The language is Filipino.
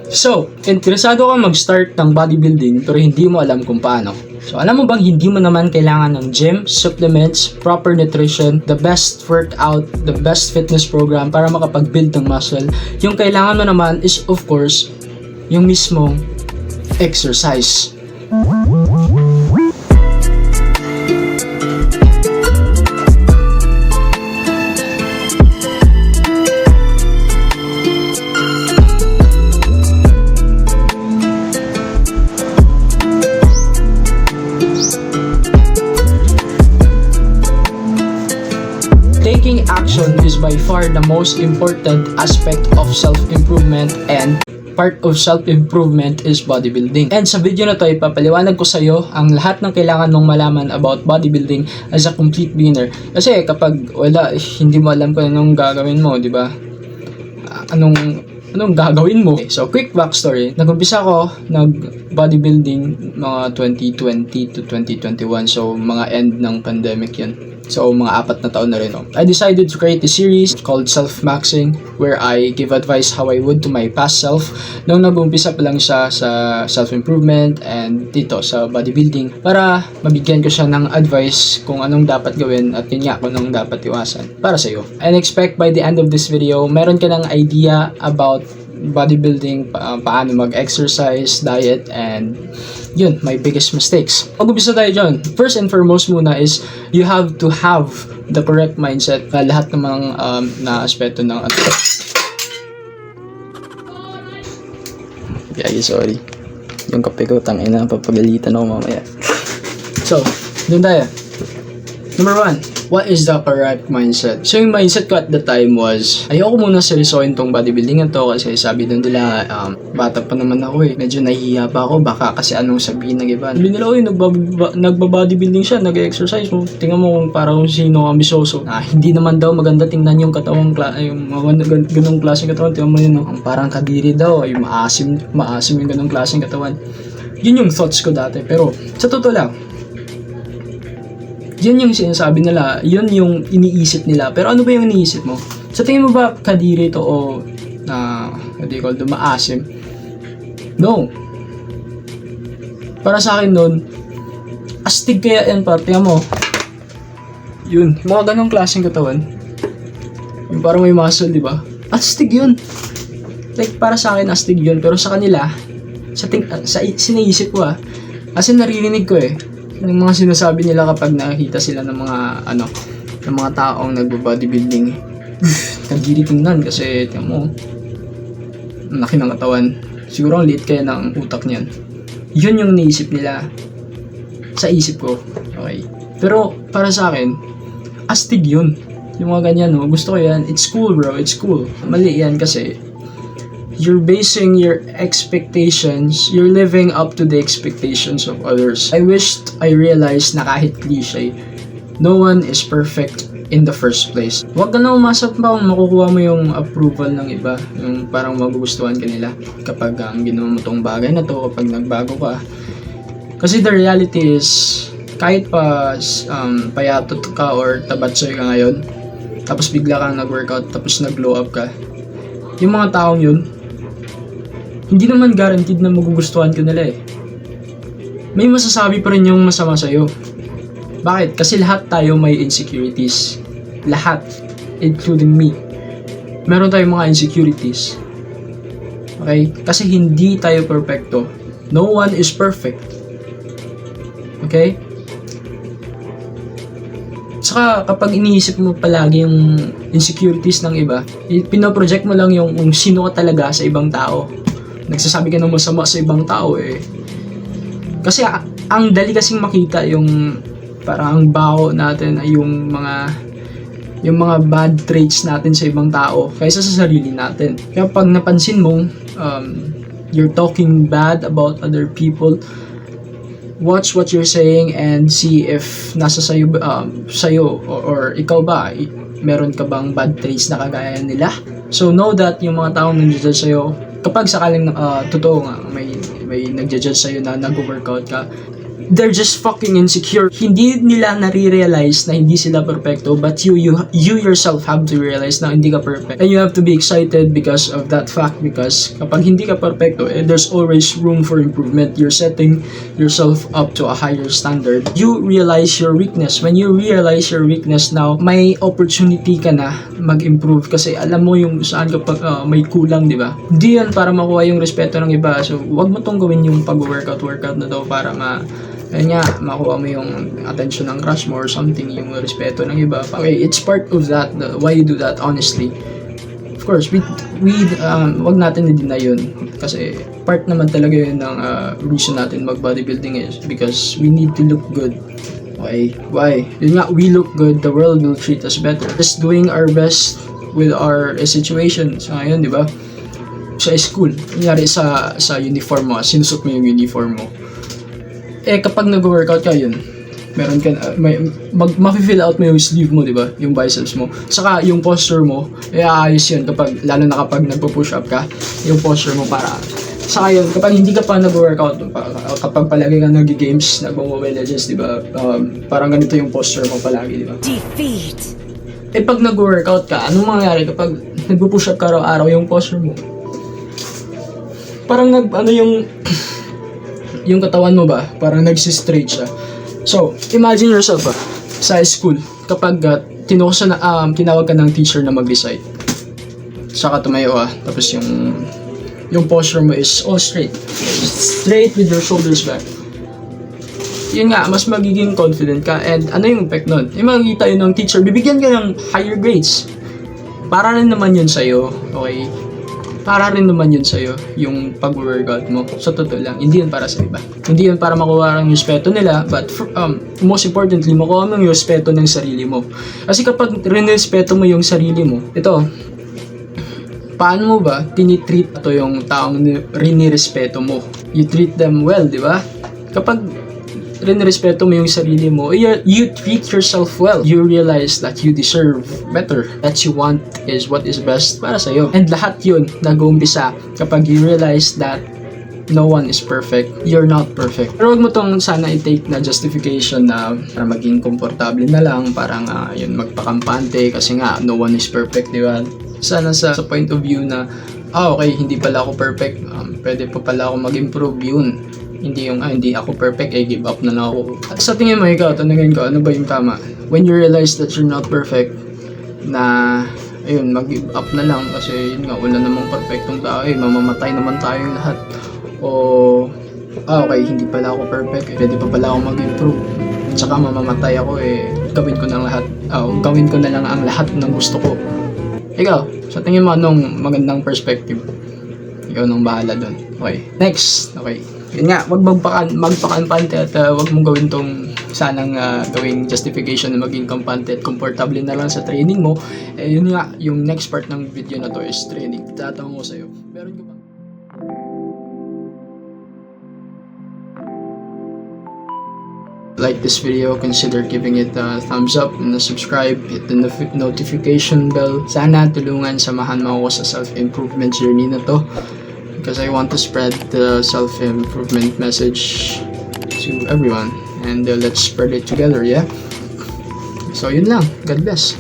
So, interesado ka mag-start ng bodybuilding pero hindi mo alam kung paano. So, alam mo bang hindi mo naman kailangan ng gym, supplements, proper nutrition, the best workout, the best fitness program para makapag-build ng muscle. Yung kailangan mo naman is of course, yung mismong exercise. Taking action is by far the most important aspect of self-improvement, and part of self-improvement is bodybuilding. And sa video na to, ipapaliwanag ko sa iyo ang lahat ng kailangan mong malaman about bodybuilding as a complete beginner. Kasi kapag wala, hindi mo alam kung anong gagawin mo, di ba? Anong gagawin mo? Okay, so, quick backstory. Nag-umpisa ako bodybuilding mga 2020 to 2021. So, mga end ng pandemic yun. So, mga 4 na taon na rin. I decided to create a series called Self-Maxing where I give advice how I would to my past self nung nag-umpisa pa lang siya sa self-improvement and dito sa bodybuilding para mabigyan ko siya ng advice kung anong dapat gawin at yun nga kung anong dapat iwasan para sa iyo. And expect by the end of this video, meron ka ng idea about bodybuilding, paano mag-exercise, diet, and yun, my biggest mistakes. Mag-umpisa tayo dyan. First and foremost muna is you have to have the correct mindset sa lahat ng mga na aspeto ng sorry. Yung kape ko, tangina, papagalitan ako mamaya. So, dun tayo. Number 1, what is the correct mindset? So, yung mindset ko at the time was, ayoko muna seryosohin tong bodybuilding na to kasi sabi doon nila, bata pa naman ako eh. Medyo nahihiya pa ako, baka kasi anong sabihin ng iba. Sabi nila, nagba-bodybuilding siya, nag-exercise mo. Tingnan mo kung parang sino ambisoso. Hindi naman daw maganda tingnan yung katawang yung ganong klaseng katawan. Tingnan mo yun, parang kadiri daw, yung maasim yung ganong klaseng katawan. Yun yung thoughts ko dati. Pero, sa totoo lang, yun yung sinasabi nila, yun yung iniisip nila. Pero ano ba yung iniisip mo? Sa tingin mo ba kadiri to o maasim? No. Para sa akin nun, astig kaya yan pa. Tingnan mo. Yun, mga ganong klaseng katawan. Yung parang may muscle, di ba? Astig yun. Like, para sa akin, astig yun. Pero sa kanila, sinaisip ko kasi naririnig ko yung mga sinasabi nila kapag nakita sila ng mga taong nagbo-bodybuilding. Kadiri tingnan kasi tingnan mo, laki ng katawan. Siguro ang liit kaya ng utak niyan. Yun yung naisip nila sa isip ko. Okay. Pero para sa akin, astig yun. Yung mga ganyan, gusto ko yan. It's cool, bro. It's cool. Mali yan kasi you're basing your expectations, you're living up to the expectations of others. I wished I realized na kahit cliche, no one is perfect in the first place. Huwag ka na umasa pa kung makukuha mo yung approval ng iba, yung parang magugustuhan ka nila kapag ginawa mo tong bagay na to, kapag nagbago ka. Kasi the reality is, kahit pa payatot ka or tabatsoy ka ngayon, tapos bigla kang nag-workout, tapos nag-glow up ka, yung mga taong yun, hindi naman guaranteed na magugustuhan ka nila May masasabi pa rin yung masama sa'yo. Bakit? Kasi lahat tayo may insecurities. Lahat. Including me. Meron tayong mga insecurities. Okay? Kasi hindi tayo perfecto. No one is perfect. Okay? Saka kapag iniisip mo palagi yung insecurities ng iba, pinoproject mo lang yung sino ka talaga sa ibang tao. Nagsasabi ka ng masama sa ibang tao Kasi ang dali kasing makita yung parang baho natin, yung mga bad traits natin sa ibang tao kaysa sa sarili natin. Kaya pag napansin mo, you're talking bad about other people, watch what you're saying and see if nasa sayo or ikaw ba, meron ka bang bad traits na kagaya nila. So know that yung mga taong nag-judge sa'yo, kapag sakaling totoo nga may nag-judge sa'yo na nag-workout ka, they're just fucking insecure. Hindi nila nare-realize na hindi sila perfecto, but you yourself have to realize na hindi ka perfect. And you have to be excited because of that fact, because kapag hindi ka perfecto, there's always room for improvement. You're setting yourself up to a higher standard. You realize your weakness. When you realize your weakness now, may opportunity ka na mag-improve kasi alam mo yung saan kapag may kulang, di ba? Hindi yan para makuha yung respeto ng iba. So, wag mo tong gawin yung pag-workout na to para ayun nga, makuha mo yung attention ng crush mo or something, yung respeto ng iba. Okay, it's part of that, why you do that, honestly. Of course, wag natin i-deny yun. Kasi part naman talaga yun ng reason natin mag-bodybuilding is because we need to look good. Okay, why? Yun nga, we look good, the world will treat us better. Just doing our best with our situation. So ngayon, di ba? Sa school, kunyari sa uniform mo, sinusot mo yung uniform mo. Kapag nag-workout ka yun, meron ka ma-fill out mo yung sleeve mo, di ba? Yung biceps mo. Saka yung posture mo, ayos yun kapag, lalo na kapag nagpo-push up ka, yung posture mo para. Saka yun, kapag hindi ka pa nag-workout, kapag palagi ka nag-games, nag-mobile legends, di ba? Parang ganito yung posture mo palagi, di ba? Defeat! Pag nag-workout ka, anong mangyayari kapag nagpo-push up ka araw-araw yung posture mo? Parang yung katawan mo ba, parang nagsistraight siya. So, imagine yourself sa school, kapag tinawag ka ng teacher na mag-recite. Saka tumayo tapos yung posture mo is all straight. Straight with your shoulders back. Yun nga, mas magiging confident ka. And ano yung effect nun? Yung makikita yun ng teacher, bibigyan ka ng higher grades. Para rin naman yun sa'yo, okay? Para rin naman yun sa'yo, yung pag-workout mo. Sa totoo lang, hindi yun para sa iba. Hindi yun para makuha ang respeto nila, but most importantly, makuha mo yung respeto ng sarili mo. Kasi kapag rin-respeto mo yung sarili mo, ito, paano mo ba tinitreat ito yung taong rin-respeto mo? You treat them well, di ba? Kapag rin-respeto mo yung sarili mo, you treat yourself well. You realize that you deserve better. That you want is what is best para sa'yo. And lahat yun nag-uumpisa kapag you realize that no one is perfect. You're not perfect. Pero wag mo tong sana i-take na justification na para maging komportable na lang, parang yun, magpakampante kasi nga no one is perfect, di ba? Sana sa point of view na okay, hindi pala ako perfect, pwede pa pala ako mag-improve, yun. Hindi yung hindi ako perfect, give up na lang ako. At sa tingin mo, ikaw, tanungin ko, ano ba yung tama? When you realize that you're not perfect, na ayun, mag-give up na lang kasi yun nga, wala namang perfectong tao, mamamatay naman tayong lahat. O okay, hindi pala ako perfect, pwede pa pala ako mag-improve. At saka mamamatay ako, gawin ko na lang ang lahat ng gusto ko. Ikaw, sa tingin mo, anong magandang perspective? Ikaw nang bahala doon. Okay, next. Okay, yun nga, wag magpakampante at wag mong gawin tong sanang gawing justification na maging kampante at komportable na lang sa training mo. Yun nga, yung next part ng video na to is training. Tatanong ko sa'yo, meron ka ba? Like this video, consider giving it a thumbs up and subscribe, hit the notification bell. Sana tulungan, samahan mo ako sa self-improvement journey na to. Because I want to spread the self-improvement message to everyone. And let's spread it together, yeah? So yun lang. God bless.